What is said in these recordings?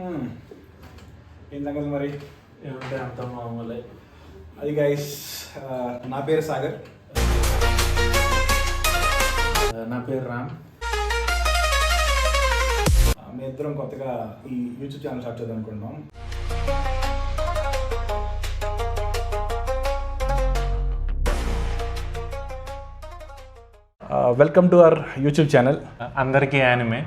ఏం సంగతి మరి? ఏమంటే అంత మామూలే. అది గైస్, నా పేరు సాగర్. నా పేరు రామ్. మేము ఇద్దరం కొత్తగా ఈ యూట్యూబ్ ఛానల్ స్టార్ట్ చేద్దాం అనుకుంటున్నాం. Welcome to our YouTube channel. అందరికీ యానిమే.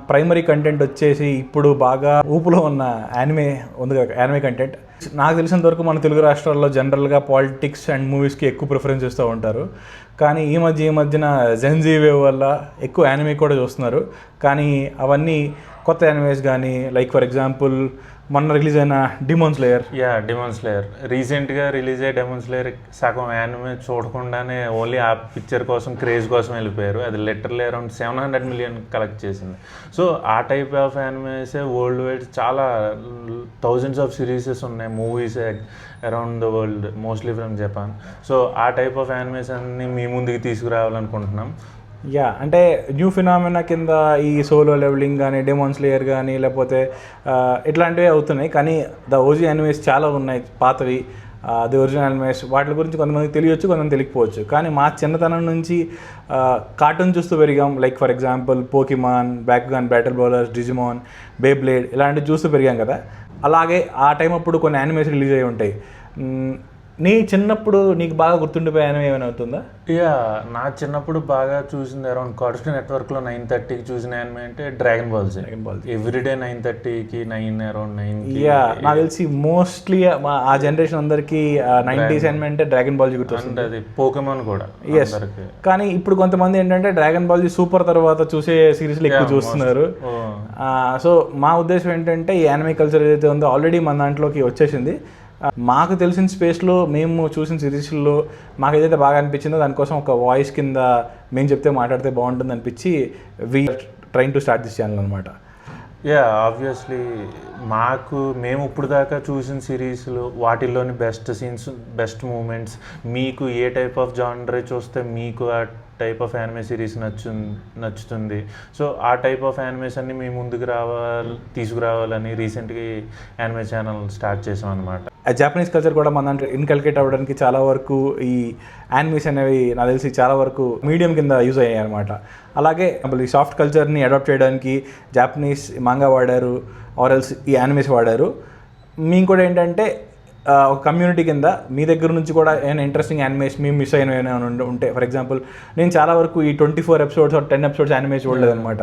ప్రైమరీ కంటెంట్ వచ్చేసి ఇప్పుడు బాగా ఊపులో ఉన్న యానిమే ఉంది కదా, యానిమే కంటెంట్. నాకు తెలిసినంత వరకు మన తెలుగు రాష్ట్రాల్లో జనరల్గా పాలిటిక్స్ అండ్ మూవీస్కి ఎక్కువ ప్రిఫరెన్స్ ఇస్తూ ఉంటారు. కానీ ఈ మధ్యన జెన్జీ వేవ్ వల్ల ఎక్కువ యానిమే కూడా చూస్తున్నారు. కానీ అవన్నీ కొత్త యానిమేస్ కానీ, లైక్ ఫర్ ఎగ్జాంపుల్ మొన్న రిలీజ్ అయిన డిమోన్ స్లేయర్. డిమోన్ స్లేయర్ రీసెంట్గా రిలీజ్ అయ్యే డిమోన్ స్లేయర్ సగం యానిమే చూడకుండానే ఓన్లీ ఆ పిక్చర్ కోసం, క్రేజ్ కోసం వెళ్ళిపోయారు. అది లిటరల్లీ అరౌండ్ 700 million కలెక్ట్ చేసింది. సో ఆ టైప్ ఆఫ్ యానిమేసే వరల్డ్ వైడ్ చాలా థౌజండ్స్ ఆఫ్ సిరీసెస్ ఉన్నాయి, movies around the world, mostly from Japan. So ఆ టైప్ ఆఫ్ యానిమేషన్ని మీ ముందుకు తీసుకురావాలనుకుంటున్నాం. అంటే న్యూ ఫినామినా కింద ఈ సోలో లెవెలింగ్ కానీ, డెమోన్ స్లేయర్ కానీ, లేకపోతే ఇట్లాంటివి అవుతున్నాయి. కానీ ద ఓజీ యానిమేస్ చాలా ఉన్నాయి పాతవి, ది ఒరిజినల్ యానిమేస్. వాటి గురించి కొంతమందికి తెలియచ్చు, కొంతమంది తెలియకపోవచ్చు. కానీ మా చిన్నతనం నుంచి కార్టూన్ చూస్తూ పెరిగాం. Like for example Pokemon, Bakugan battle brawlers, Digimon, Beyblade ఇలాంటివి చూస్తూ పెరిగాం కదా. అలాగే ఆ టైం అప్పుడు కొన్ని యానిమేస్ రిలీజ్ అయ్యి ఉంటాయి. నీ చిన్నప్పుడు నీకు బాగా గుర్తుండిపోయే యానిమే ఏమైనా అవుతుందా? నా చిన్నప్పుడు బాగా చూసింది అరౌండ్ కార్టూన్ నెట్వర్క్లో 9:30కి చూసిన యానిమే అంటే డ్రాగన్ బాల్స్. ఎవ్రీడే 9:30కి, అరౌండ్ 9కి. నాకు తెలిసి మోస్ట్లీ ఆ జనరేషన్ అందరికి 90s యానిమే అంటే డ్రాగన్ బాల్ గుర్తొస్తుంది. అది పోకెమాన్ కూడా. కానీ ఇప్పుడు కొంతమంది ఏంటంటే డ్రాగన్ బాల్ సూపర్ తర్వాత చూసే సిరీస్లు ఎక్కువ చూస్తున్నారు. సో మా ఉద్దేశం ఏంటంటే ఈ యానిమే కల్చర్ ఏదైతే ఉందో ఆల్రెడీ మన దాంట్లోకి వచ్చేసింది. మాకు తెలిసిన స్పేస్లో మేము చూసిన సిరీస్లో మాకు ఏదైతే బాగా అనిపించిందో దానికోసం ఒక వాయిస్ కింద మేము చెప్తే మాట్లాడితే బాగుంటుంది అనిపించి we're trying to start this channel అనమాట. ఆబ్వియస్లీ మేము ఇప్పుడు దాకా చూసిన సిరీస్లు వాటిల్లోని బెస్ట్ సీన్స్, బెస్ట్ మూమెంట్స్, మీకు ఏ టైప్ ఆఫ్ జానర్ చూస్తే మీకు ఆ టైప్ ఆఫ్ యానిమే సిరీస్ నచ్చుతుంది. సో ఆ టైప్ ఆఫ్ యానిమేషన్ని మీ ముందుకు తీసుకురావాలని రీసెంట్గా యానిమే ఛానల్ స్టార్ట్ చేసాం అనమాట. జాపనీస్ కల్చర్ కూడా మన దాంట్లో ఇన్కల్కేట్ అవ్వడానికి చాలా వరకు ఈ యానిమేస్ అనేవి నాకు తెలిసి చాలా వరకు మీడియం కింద యూజ్ అయ్యాయి అనమాట. అలాగే ఈ సాఫ్ట్ కల్చర్ని అడాప్ట్ చేయడానికి జాపనీస్ మాంగా వాడారు, ఆర్ఎల్స్ ఈ యానిమేస్ వాడారు. మేము కూడా ఏంటంటే ఒక కమ్యూనిటీ కింద మీ దగ్గర నుంచి కూడా ఏమైనా ఇంట్రెస్టింగ్ యానిమేస్ మేము మిస్ అయిన ఏమైనా ఉంటే, ఫర్ ఎగ్జాంపుల్ నేను చాలా వరకు ఈ 24 episodes 10 episodes యానిమేస్ చూడలేదు అనమాట.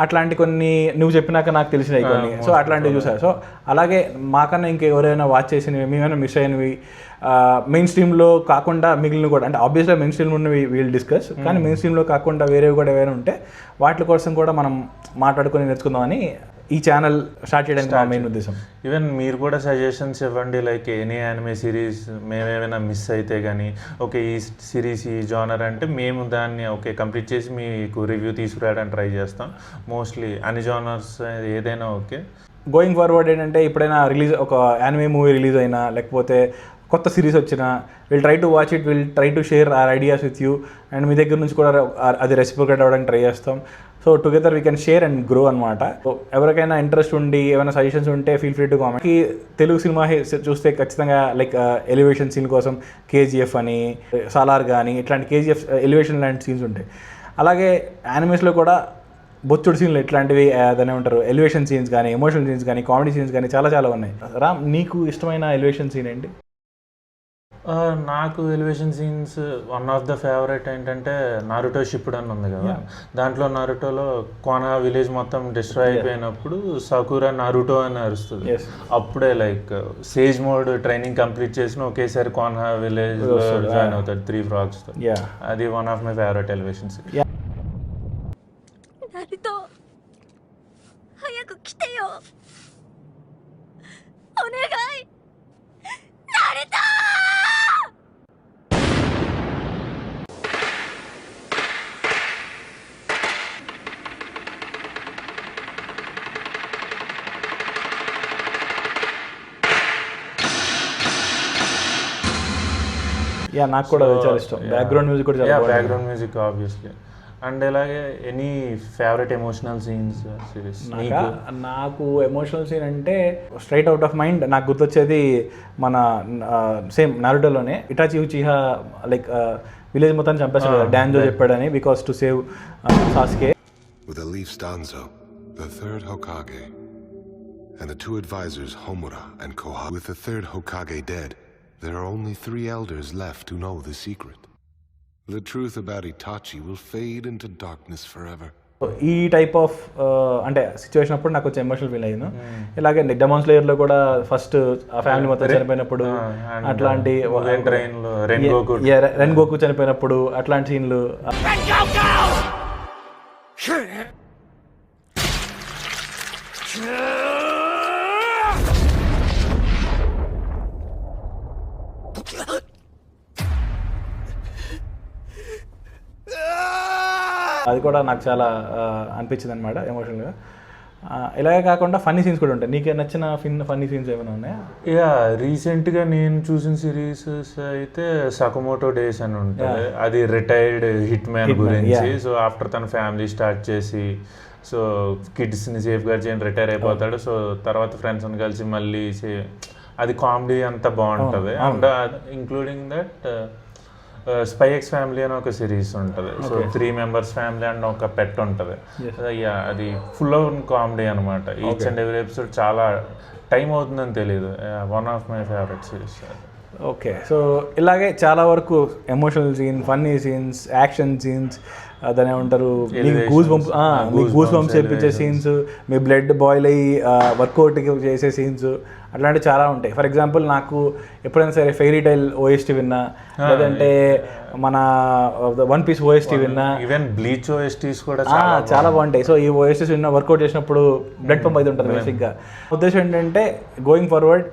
అట్లాంటి కొన్ని నువ్వు చెప్పినాక నాకు తెలిసినవి కొన్ని, సో అట్లాంటివి చూసారు. సో అలాగే మాకన్నా ఇంకెవరైనా వాచ్ చేసినవి, మేమైనా మిస్ అయినవి, మెయిన్ స్ట్రీమ్లో కాకుండా మిగిలిన కూడా, అంటే ఆబ్వియస్గా మెయిన్ స్ట్రీమ్ ఉన్నవి వీల్ డిస్కస్, కానీ మెయిన్ స్ట్రీమ్లో కాకుండా వేరేవి కూడా ఏవైనా ఉంటే వాటి కోసం కూడా మనం మాట్లాడుకొని నేర్చుకుందామని ఈ ఛానల్ స్టార్ట్ చేయడానికి మా మెయిన్ ఉద్దేశం. ఈవెన్ మీరు కూడా సజెషన్స్ ఇవ్వండి, లైక్ ఎనీ యానిమే సిరీస్ మేమేమైనా మిస్ అయితే కానీ, ఓకే ఈ సిరీస్ ఈ జానర్ అంటే మేము దాన్ని కంప్లీట్ చేసి మీకు రివ్యూ తీసుకురావడానికి ట్రై చేస్తాం. మోస్ట్లీ అన్ని జానర్స్ ఏదైనా ఓకే. గోయింగ్ ఫార్వర్డ్ ఏంటంటే ఎప్పుడైనా ఒక యానిమే మూవీ రిలీజ్ అయినా, లేకపోతే కొత్త సిరీస్ వచ్చినా, will try to watch it, will try to share our ideas with you, and మీ దగ్గర నుంచి కూడా అది రెసిప్రోకేట్ అవ్వడానికి ట్రై చేస్తాం. So together we can share and grow అనమాట. సో ఎవరికైనా ఇంట్రెస్ట్ ఉండి ఏమైనా సజెషన్స్ ఉంటే feel free to comment. Telugu cinema చూస్తే ఖచ్చితంగా లైక్ ఎలివేషన్ సీన్ కోసం కేజీఎఫ్ అని, సాలార్ కానీ ఇట్లాంటి కేజీఎఫ్ ఎలివేషన్ లాంటి సీన్స్ ఉంటాయి. అలాగే యానిమేస్లో కూడా బొచ్చుడు సీన్లు ఇట్లాంటివి దాన్ని ఏమంటారు, ఎలివేషన్ సీన్స్ కానీ, ఎమోషనల్ సీన్స్ కానీ, కామెడీ సీన్స్ కానీ చాలా ఉన్నాయి. రామ్, నీకు ఇష్టమైన ఎలివేషన్ సీన్ ఏంటి? నాకు elevation scenes one of the favourite ఏంటంటే నారుటో షిప్పుడన్ ఉంది కదా, దాంట్లో నారుటోలో కోనా విలేజ్ మొత్తం డిస్ట్రాయ్ అయిపోయినప్పుడు సకురా నారుటో అని అరుస్తుంది. అప్పుడే like sage mode training complete చేసిన ఒకేసారి కోనా విలేజ్ జాయిన్ అవుతాడు 3 frogs తో. అది one of my favourite elevation scene. నాకు కూడా చాలా ఇష్టం. బ్యాక్గ్రౌండ్ మ్యూజిక్ కూడా చాలా బ్యాక్గ్రౌండ్ మ్యూజిక్ ఆబ్వియస్లీ అండ్ ఇలాగే any favourite emotional scenes series నాకు ఎమోషనల్ సీన్ అంటే స్ట్రైట్ అవుట్ ఆఫ్ మైండ్ నాకు గుర్తొచ్చేది మన సేమ్ నారుటోలోనే ఇటాచి ఉచిహా లైక్ విలేజ్ మొత్తాన్ని చంపేస్తాడు కదా డాన్జో చెప్పాడని because to save Sasuke. With Elif Stanzo, the third Hokage, and the two advisors Homura and Koha. With the third Hokage dead, there are only 3 elders left who know the secret. The truth about Itachi will fade into darkness forever. ఈ type of అంటే situation అప్పుడు నాకు కొంచెం emotional feel అయ్యాను. ఇలాగే demon స్లేయర్లో కూడా first ఆ family మొత్తం చనిపోయినప్పుడు అట్లాంటి రెన్గోకు చనిపోయినప్పుడు అట్లాంటి సీన్లు అది కూడా నాకు చాలా అనిపించింది అనమాట ఎమోషనల్గా. ఇలాగే కాకుండా ఫన్నీ సీన్స్ కూడా ఉంటాయి. నీకు నచ్చిన ఫన్నీ సీన్స్ ఏమైనా ఉన్నాయా? యా, రీసెంట్గా నేను చూసిన సిరీసెస్ అయితే సకమోటో డేస్ అని ఉంటుంది. అది రిటైర్డ్ హిట్ మ్యాన్ గురించి. సో ఆఫ్టర్ తన ఫ్యామిలీ స్టార్ట్ చేసి సో కిడ్స్ని సేఫ్ గార్డ్ చేయని రిటైర్ అయిపోతాడు. సో తర్వాత ఫ్రెండ్స్ని కలిసి మళ్ళీ అది కామెడీ అంతా బాగుంటుంది. And including that spy X family అని ఒక సిరీస్ ఉంటుంది. సో 3 మెంబర్స్ ఫ్యామిలీ అండ్ ఒక పెట్ ఉంటుంది. అది ఫుల్ ఆఫ్ కామెడీ అనమాట. ఈచ్ అండ్ ఎవ్రీ ఎపిసోడ్ చాలా టైం అవుతుందని తెలియదు. One of my favourite series. Okay, so ఇలాగే చాలా వరకు emotional scene, funny scenes, action scenes, దాని ఏమంటారు గూస్ బంప్స్ చేయించే సీన్స్, మీ బ్లడ్ బాయిల్ అయ్యి వర్కౌట్ చేసే సీన్స్ అట్లాంటివి చాలా ఉంటాయి. ఫర్ ఎగ్జాంపుల్ నాకు ఎప్పుడైనా సరే ఫెయిరీ టైల్ ఓఎస్టీ విన్నా, లేదంటే మన వన్ పీస్ ఓఎస్టీ విన్నా, ఈవెన్ బ్లీచ్ ఓఎస్టీస్ కూడా చాలా బాగుంటాయి. సో ఈ ఓఎస్టీస్ విన్నా వర్కౌట్ చేసినప్పుడు బ్లడ్ పంప్ అయితే ఉంటుంది బేసిక్గా. ఉద్దేశం ఏంటంటే గోయింగ్ ఫార్వర్డ్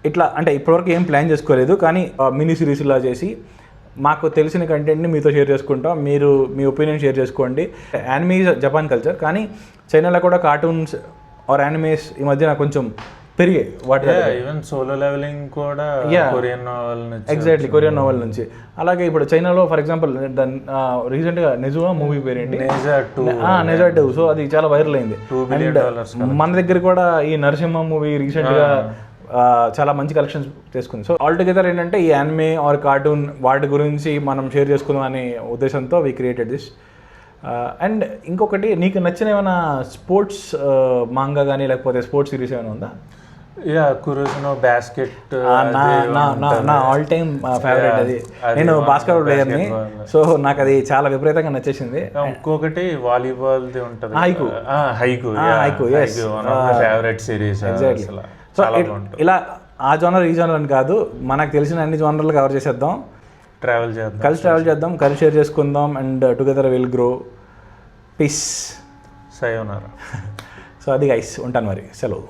ఇట్లా అంటే ఇప్పటివరకు ఏం ప్లాన్ చేసుకోలేదు, కానీ మినీ సిరీస్ ఇలా చేసి మాకు తెలిసిన కంటెంట్ని మీతో షేర్ చేసుకుంటాం. మీరు మీ ఒపీనియన్ షేర్ చేసుకోండి. యానిమే జపాన్ కల్చర్, కానీ చైనాలో కూడా కార్టూన్స్ ఆర్ యానిమేస్ ఈ మధ్య నాకు కొంచెం పెరిగాయి. వాటి ఈవెన్ సోలో లెవెలింగ్ కూడా కొరియన్ నోవెల్ నుంచి, ఎగ్జాక్ట్లీ కొరియన్ నోవెల్ నుంచి. అలాగే ఇప్పుడు చైనాలో ఫర్ ఎగ్జాంపుల్ రీసెంట్గా నెజువా మూవీ పేరేంటి, నెజా 2. సో అది చాలా వైరల్ అయింది. అండ్ మన దగ్గర కూడా ఈ నరసింహ మూవీ రీసెంట్గా చాలా మంచి కలెక్షన్స్ చేసుకుంది. సో ఆల్టుగెదర్ ఏంటంటే ఈ యానిమే ఆర్ కార్టూన్ వాటి గురించి మనం షేర్ చేసుకుందాం అనే ఉద్దేశంతో వీ క్రియేటెడ్ దిస్. అండ్ ఇంకొకటి, నీకు నచ్చిన ఏమైనా స్పోర్ట్స్ మాంగా కానీ లేకపోతే స్పోర్ట్స్ సిరీస్ ఏమైనా ఉందా? యా, కురోషనో బాస్కెట్ నా ఆల్ టైమ్ ఫేవరెట్ అది. నేను బాస్కెట్ ప్లేయర్ని, సో నాకు అది చాలా విపరీతంగా నచ్చేసింది. ఇంకొకటి వాలీబాల్ ఉంటుంది, haiku favourite series. Exactly. So ఇలా ఆ జోనర్ ఈ జోనర్ అని కాదు, మనకు తెలిసిన అన్ని జోనర్లు కవర్ చేసేద్దాం, కలిసి ట్రావెల్ చేద్దాం, కలిసి షేర్ చేసుకుందాం. And together will grow. Peace. సయోనారా. సో అది గైస్, ఉంటాను మరి, సెలవు.